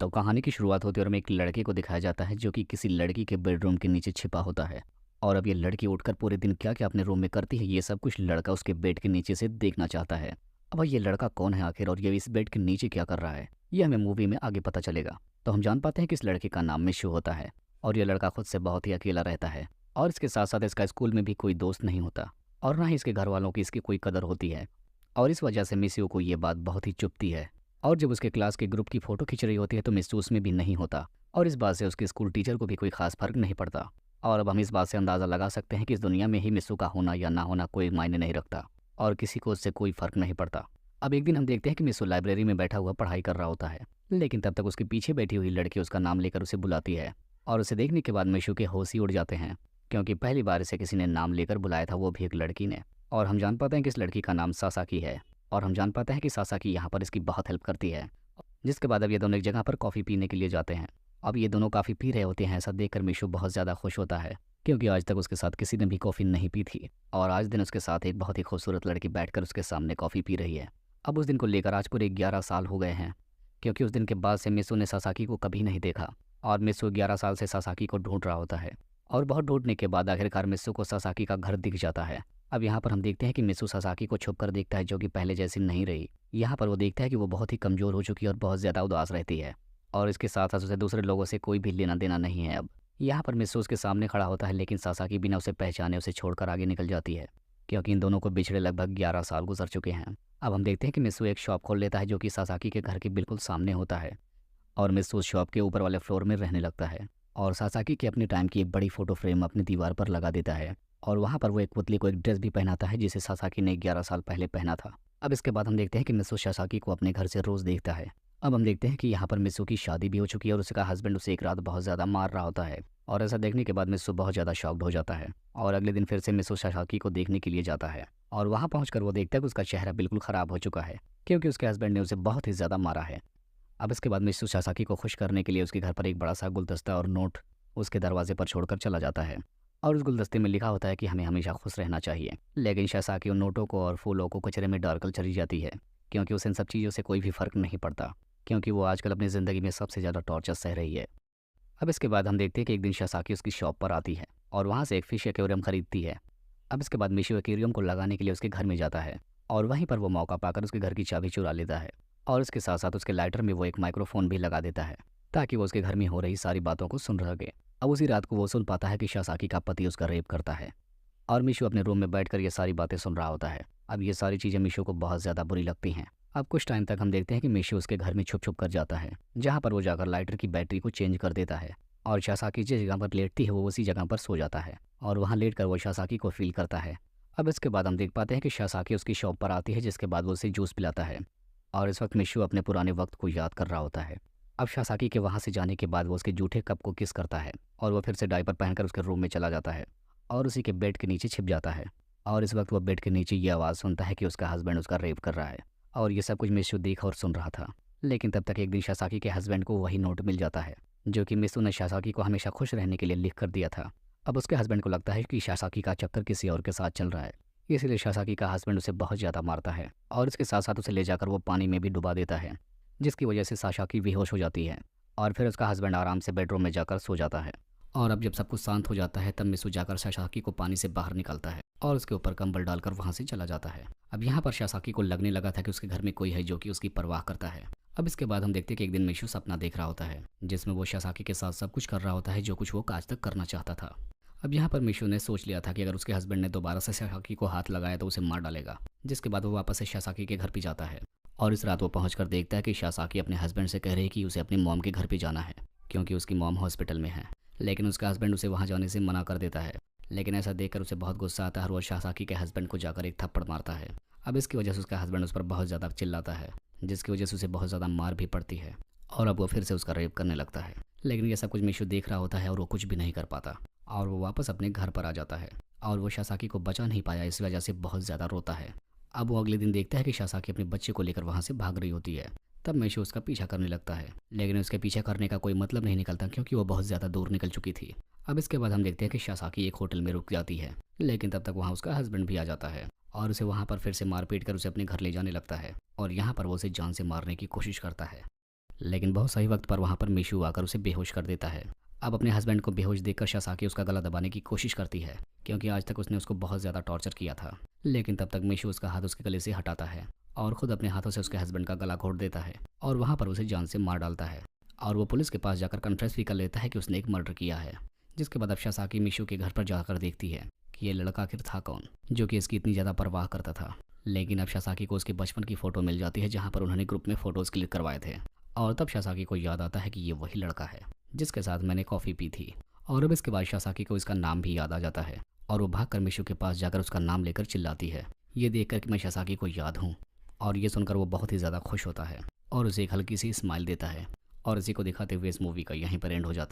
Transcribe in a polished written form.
तो कहानी की शुरुआत होती है और हमें एक लड़के को दिखाया जाता है जो कि किसी लड़की के बेडरूम के नीचे छिपा होता है। और अब ये लड़की उठकर पूरे दिन क्या क्या अपने रूम में करती है ये सब कुछ लड़का उसके बेड के नीचे से देखना चाहता है। अब भाई ये लड़का कौन है आखिर और ये इस बेड के नीचे क्या कर रहा है ये हमें मूवी में आगे पता चलेगा। तो हम जान पाते हैं कि इस लड़के का नाम मिशु होता है और ये लड़का खुद से बहुत ही अकेला रहता है। और इसके साथ साथ इसका स्कूल में भी कोई दोस्त नहीं होता और ना ही इसके घर वालों की इसकी कोई कदर होती है। और इस वजह से मिशु को ये बात बहुत ही चुभती है। और जब उसके क्लास के ग्रुप की फ़ोटो खींच रही होती है तो मिस्सू उसमें भी नहीं होता और इस बात से उसके स्कूल टीचर को भी कोई खास फ़र्क नहीं पड़ता। और अब हम इस बात से अंदाज़ा लगा सकते हैं कि इस दुनिया में ही मिस्सू का होना या ना होना कोई मायने नहीं रखता और किसी को उससे कोई फ़र्क नहीं पड़ता। अब एक दिन हम देखते हैं कि मिस्सू लाइब्रेरी में बैठा हुआ पढ़ाई कर रहा होता है, लेकिन तब तक उसके पीछे बैठी हुई लड़की उसका नाम लेकर उसे बुलाती है। और उसे देखने के बाद मिशू के होश ही उड़ जाते हैं, क्योंकि पहली बार इसे किसी ने नाम लेकर बुलाया था, वो भी एक लड़की ने। और हम जान पाते हैं कि इस लड़की का नाम सासाकी है। और हम जान पाते हैं कि सासाकी यहाँ पर इसकी बहुत हेल्प करती है। जिसके बाद अब ये दोनों एक जगह पर कॉफ़ी पीने के लिए जाते हैं। अब ये दोनों काफ़ी पी रहे होते हैं, ऐसा देखकर मिशु बहुत ज़्यादा खुश होता है, क्योंकि आज तक उसके साथ किसी ने भी कॉफ़ी नहीं पी थी और आज दिन उसके साथ एक बहुत ही खूबसूरत लड़की बैठकर उसके सामने कॉफ़ी पी रही है। अब उस दिन को लेकर आज पूरे 11 साल हो गए हैं, क्योंकि उस दिन के बाद से मिशु ने सासाकी को कभी नहीं देखा और मिशु 11 साल से सासाकी को ढूंढ रहा होता है। और बहुत ढूंढने के बाद आखिरकार मिशु को सासाकी का घर दिख जाता है। अब यहाँ पर हम देखते हैं कि मिशु सासाकी को छुप कर देखता है, जो कि पहले जैसी नहीं रही। यहाँ पर वो देखता है कि वो बहुत ही कमज़ोर हो चुकी है और बहुत ज़्यादा उदास रहती है और इसके साथ साथ उसे दूसरे लोगों से कोई भी लेना देना नहीं है। अब यहाँ पर मिस्सू उसके सामने खड़ा होता है, लेकिन सासाकी बिना उसे पहचाने उसे छोड़कर आगे निकल जाती है, क्योंकि इन दोनों को बिछड़े लगभग 11 साल गुजर चुके हैं। अब हम देखते हैं कि मिस्सू एक शॉप खोल लेता है जो कि सासाकी के घर के बिल्कुल सामने होता है और मिस्सू उस शॉप के ऊपर वाले फ्लोर में रहने लगता है और सासाकी के अपने टाइम की एक बड़ी फ़ोटो फ्रेम अपनी दीवार पर लगा देता है और वहाँ पर वो एक पुतली को एक ड्रेस भी पहनाता है जिसे सासाकी ने 11 साल पहले पहना था। अब इसके बाद हम देखते हैं कि मिस्सू सासाकी को अपने घर से रोज़ देखता है। अब हम देखते हैं कि यहाँ पर मिस्सू की शादी भी हो चुकी है और उसका हस्बैंड उसे एक रात बहुत ज़्यादा मार रहा होता है और ऐसा देखने के बाद मिस्सू बहुत ज़्यादा शॉक्ड हो जाता है और अगले दिन फिर से मिस्सू सासाकी को देखने के लिए जाता है और वहाँ पहुँचकर वो देखता है कि उसका चेहरा बिल्कुल ख़राब हो चुका है, क्योंकि उसके हस्बैंड ने उसे बहुत ही ज़्यादा मारा है। अब इसके बाद मिस्सू सासाकी को खुश करने के लिए उसके घर पर एक बड़ा सा गुलदस्ता और नोट उसके दरवाजे पर छोड़कर चला जाता है और उस गुलदस्ते में लिखा होता है कि हमें हमेशा खुश रहना चाहिए। लेकिन सासाकी उन नोटों को और फूलों को कचरे में डालकर चली जाती है, क्योंकि उसे इन सब चीज़ों से कोई भी फ़र्क नहीं पड़ता, क्योंकि वो आजकल अपनी ज़िंदगी में सबसे ज़्यादा टॉर्चर सह रही है। अब इसके बाद हम देखते हैं कि एक दिन सासाकी उसकी शॉप पर आती है और वहाँ से एक फ़िश एक्वेरियम खरीदती है। अब इसके बाद मिशु एक्वेरियम को लगाने के लिए उसके घर में जाता है और वहीं पर वो मौका पाकर उसके घर की चाबी चुरा लेता है और इसके साथ साथ उसके लाइटर में वो एक माइक्रोफोन भी लगा देता है, ताकि वो उसके घर में हो रही सारी बातों को सुन सके। अब उसी रात को वो सुन पाता है कि सासाकी का पति उसका रेप करता है और मिशु अपने रूम में बैठकर ये सारी बातें सुन रहा होता है। अब ये सारी चीज़ें मिशु को बहुत ज़्यादा बुरी लगती हैं। अब कुछ टाइम तक हम देखते हैं कि मिशु उसके घर में छुप छुप कर जाता है, जहाँ पर वो जाकर लाइटर की बैटरी को चेंज कर देता है और सासाकी जिस जगह पर लेटती है वो उसी जगह पर सो जाता है और वहाँ लेट कर वो सासाकी को फील करता है। अब इसके बाद हम देख पाते हैं कि सासाकी उसकी शॉप पर आती है, जिसके बाद वो उसे जूस पिलाता है और इस वक्त मिशु अपने पुराने वक्त को याद कर रहा होता है। अब सासाकी के वहाँ से जाने के बाद वो उसके जूठे कप को किस करता है और वो फिर से डायपर पहनकर उसके रूम में चला जाता है और उसी के बेड के नीचे छिप जाता है। और इस वक्त वो बेड के नीचे ये आवाज़ सुनता है कि उसका हस्बैंड उसका रेप कर रहा है और ये सब कुछ मिशु देख और सुन रहा था। लेकिन तब तक एक दिन सासाकी के हस्बैंड को वही नोट मिल जाता है जो कि मिशु ने सासाकी को हमेशा खुश रहने के लिए लिख कर दिया था। अब उसके हस्बैंड को लगता है कि सासाकी का चक्कर किसी और के साथ चल रहा है, इसीलिए सासाकी का हस्बैंड उसे बहुत ज़्यादा मारता है और इसके साथ साथ उसे ले जाकर वो पानी में भी डुबा देता है, जिसकी वजह से सासाकी बेहोश हो जाती है और फिर उसका हस्बैंड आराम से बेडरूम में जाकर सो जाता है। और अब जब सब कुछ शांत हो जाता है तब मिशु जाकर सासाकी को पानी से बाहर निकालता है और उसके ऊपर कंबल डालकर वहाँ से चला जाता है। अब यहाँ पर सासाकी को लगने लगा था कि उसके घर में कोई है जो कि उसकी परवाह करता है। अब इसके बाद हम देखते हैं कि एक दिन मिशु सपना देख रहा होता है, जिसमें वो सासाकी के साथ सब कुछ कर रहा होता है जो कुछ वो आज तक करना चाहता था। अब यहाँ पर मिशु ने सोच लिया था कि अगर उसके हस्बैंड ने दोबारा से सासाकी को हाथ लगाया तो उसे मार डालेगा, जिसके बाद वो वापस से सासाकी के घर पे जाता है और इस रात वो पहुंचकर देखता है कि सासाकी अपने हस्बैंड से कह रही है कि उसे अपनी मॉम के घर पे जाना है, क्योंकि उसकी मॉम हॉस्पिटल में है। लेकिन उसका हस्बैंड उसे वहाँ जाने से मना कर देता है। लेकिन ऐसा देखकर उसे बहुत गुस्सा आता है और वो सासाकी के हस्बैंड को जाकर एक थप्पड़ मारता है। अब इसकी वजह से उसका हस्बैंड उस पर बहुत ज़्यादा चिल्लाता है, जिसकी वजह से उसे बहुत ज़्यादा मार भी पड़ती है और अब वो फिर से उसका रेप करने लगता है। लेकिन ये सब कुछ मिशु देख रहा होता है और वो कुछ भी नहीं कर पाता और वो वापस अपने घर पर आ जाता है और वो सासाकी को बचा नहीं पाया, इस वजह से बहुत ज़्यादा रोता है। अब वो अगले दिन देखता है कि सासाकी अपने बच्चे को लेकर वहाँ से भाग रही होती है। तब मिशु उसका पीछा करने लगता है, लेकिन उसके पीछे करने का कोई मतलब नहीं निकलता, क्योंकि वो बहुत ज़्यादा दूर निकल चुकी थी। अब इसके बाद हम देखते हैं कि सासाकी एक होटल में रुक जाती है, लेकिन तब तक वहाँ उसका हस्बैंड भी आ जाता है और उसे वहाँ पर फिर से मारपीट कर उसे अपने घर ले जाने लगता है और यहाँ पर वो उसे जान से मारने की कोशिश करता है। लेकिन बहुत सही वक्त पर वहाँ पर मिशु आकर उसे बेहोश कर देता है। अब अपने हस्बैंड को बेहोश देखकर शासाकी उसका गला दबाने की कोशिश करती है, क्योंकि आज तक उसने उसको बहुत ज़्यादा टॉर्चर किया था। लेकिन तब तक मिशु उसका हाथ उसके गले से हटाता है और खुद अपने हाथों से उसके हस्बैंड का गला घोट देता है और वहाँ पर उसे जान से मार डालता है। और वो पुलिस के पास जाकर कन्फेस भी कर लेता है कि उसने एक मर्डर किया है। जिसके बाद अब शासाकी मिशु के घर पर जाकर देखती है कि ये लड़का आखिर था कौन, जो कि इसकी इतनी ज़्यादा परवाह करता था। लेकिन अब शासाकी को उसके बचपन की फ़ोटो मिल जाती है, जहाँ पर उन्होंने ग्रुप में फ़ोटोज़ क्लिक करवाए थे। और तब शासाकी को याद आता है कि ये वही लड़का है जिसके साथ मैंने कॉफ़ी पी थी। और अब इसके बाद शासाकी को इसका नाम भी याद आ जाता है और वो भागकर मिशु के पास जाकर उसका नाम लेकर चिल्लाती है, ये देखकर कि मैं शासाकी को याद हूँ। और ये सुनकर वो बहुत ही ज़्यादा खुश होता है और उसे एक हल्की सी स्माइल देता है। और इसी को दिखाते हुए इस मूवी का यहीं पर एंड हो जाता है।